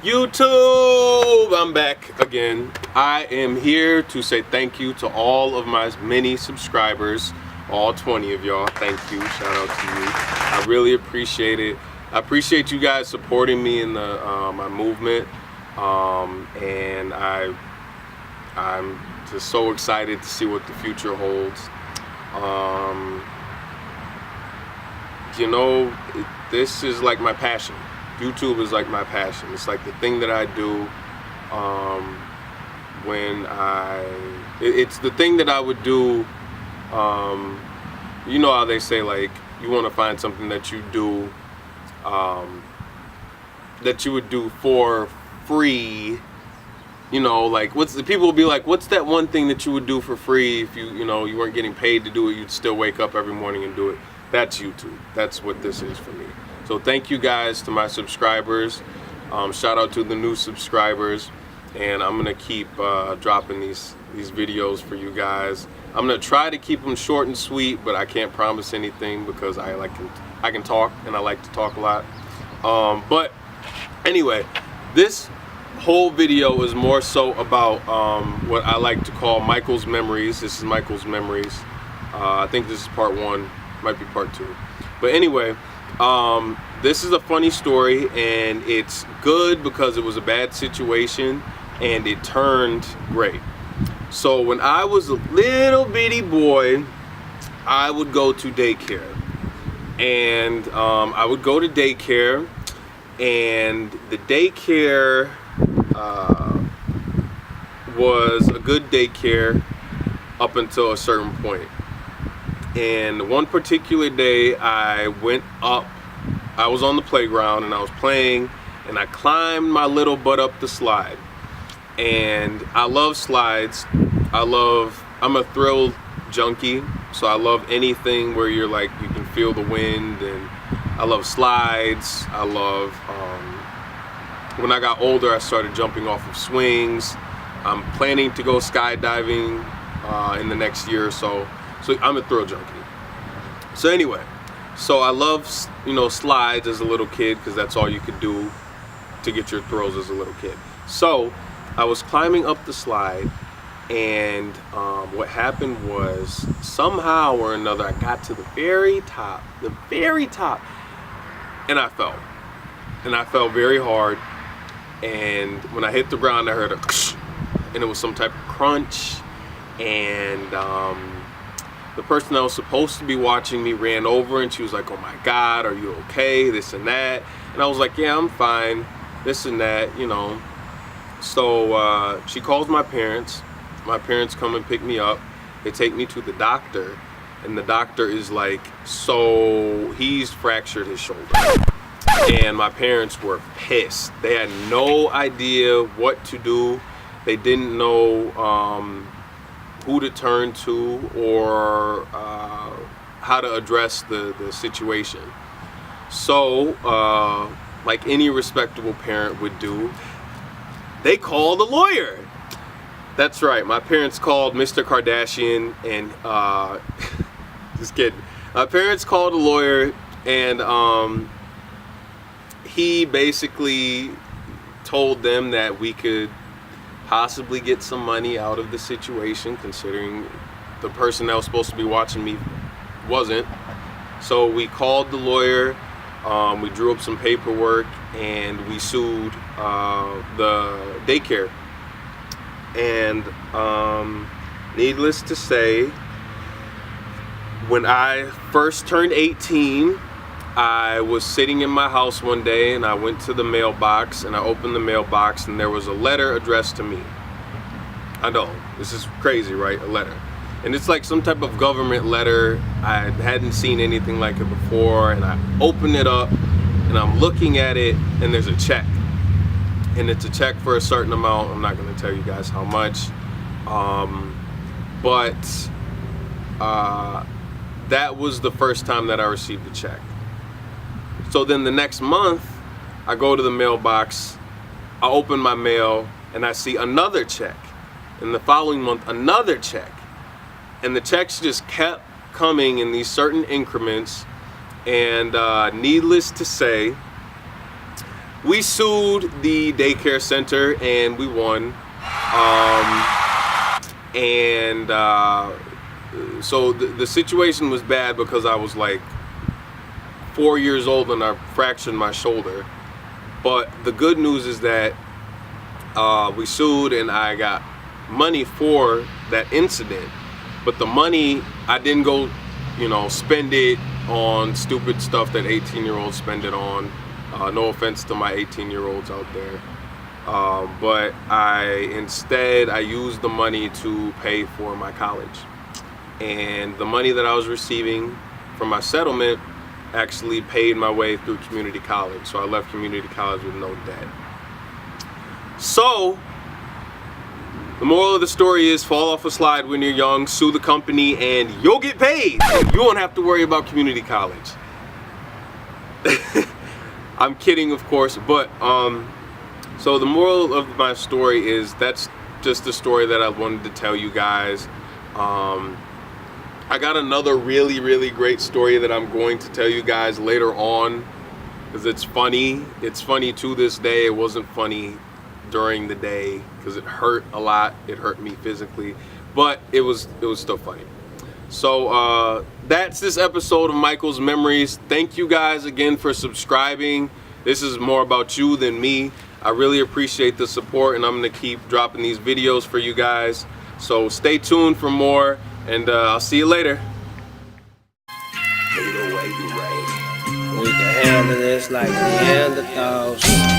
YouTube, I'm back again. I am here to say thank you to all of my many subscribers, all 20 of y'all. Thank you, shout out to you. I really appreciate it. I appreciate you guys supporting me in the my movement, and I'm just so excited to see what the future holds. You know, this is like my passion. YouTube is like my passion. It's like the thing that I do it's the thing that I would do, you know how they say, like, you want to find something that you do, that you would do for free. You know, like, people will be like, what's that one thing that you would do for free if you weren't getting paid to do it, you'd still wake up every morning and do it? That's YouTube. That's what this is for me. So thank you guys to my subscribers. Shout out to the new subscribers, and I'm gonna keep dropping these videos for you guys. I'm gonna try to keep them short and sweet, but I can't promise anything because I can talk, and I like to talk a lot. But anyway, this whole video is more so about what I like to call Michael's memories. This is Michael's memories. I think this is part 1, might be part 2. But anyway, this is a funny story, and it's good because it was a bad situation and it turned great. So when I was a little bitty boy, I would go to daycare, and I would go to daycare, and the daycare was a good daycare up until a certain point. And one particular day I was on the playground and I was playing, and I climbed my little butt up the slide. And I love slides. I'm a thrill junkie, so I love anything where you're like, you can feel the wind, and I love slides. I love, when I got older, I started jumping off of swings. I'm planning to go skydiving in the next year or so. So I'm a thrill junkie. So anyway, so I love, slides as a little kid, because that's all you could do to get your thrills as a little kid. So I was climbing up the slide, and what happened was, somehow or another, I got to the very top, and I fell. And I fell very hard. And when I hit the ground, I heard a and it was some type of crunch. And the person that was supposed to be watching me ran over, and she was like, oh my God, are you okay? This and that. And I was like, yeah, I'm fine. This and that, So she calls my parents. My parents come and pick me up. They take me to the doctor, and the doctor is like, so he's fractured his shoulder. And my parents were pissed. They had no idea what to do. They didn't know who to turn to, or how to address the situation. So, like any respectable parent would do, they called a lawyer. That's right, my parents called Mr. Kardashian, and just kidding. My parents called a lawyer, and he basically told them that we could possibly get some money out of the situation, considering the person that was supposed to be watching me wasn't. So we called the lawyer, we drew up some paperwork, and we sued the daycare. And needless to say, when I first turned 18, I was sitting in my house one day, and I went to the mailbox, and I opened the mailbox, and there was a letter addressed to me. I know, this is crazy, right? A letter. And it's like some type of government letter. I hadn't seen anything like it before, and I open it up, and I'm looking at it, and there's a check. And it's a check for a certain amount. I'm not gonna tell you guys how much. But that was the first time that I received a check. So then the next month, I go to the mailbox, I open my mail, and I see another check. And the following month, another check. And the checks just kept coming in these certain increments. And needless to say, we sued the daycare center and we won. So the situation was bad because I was like 4 years old and I fractured my shoulder. But the good news is that we sued and I got money for that incident. But the money, I didn't go, spend it on stupid stuff that 18-year-olds spend it on. No offense to my 18-year-olds out there. But instead I used the money to pay for my college. And the money that I was receiving from my settlement actually paid my way through community college. So I left community college with no debt. So the moral of the story is fall off a slide when you're young, sue the company, and you'll get paid. You won't have to worry about community college. I'm kidding, of course, but so the moral of my story is that's just the story that I wanted to tell you guys. I got another really, really great story that I'm going to tell you guys later on because it's funny. It's funny to this day. It wasn't funny during the day because it hurt a lot. It hurt me physically, but it was still funny. So that's this episode of Michael's Memories. Thank you guys again for subscribing. This is more about you than me. I really appreciate the support, and I'm gonna keep dropping these videos for you guys. So stay tuned for more, and I'll see you later. We can handle this like Neanderthals.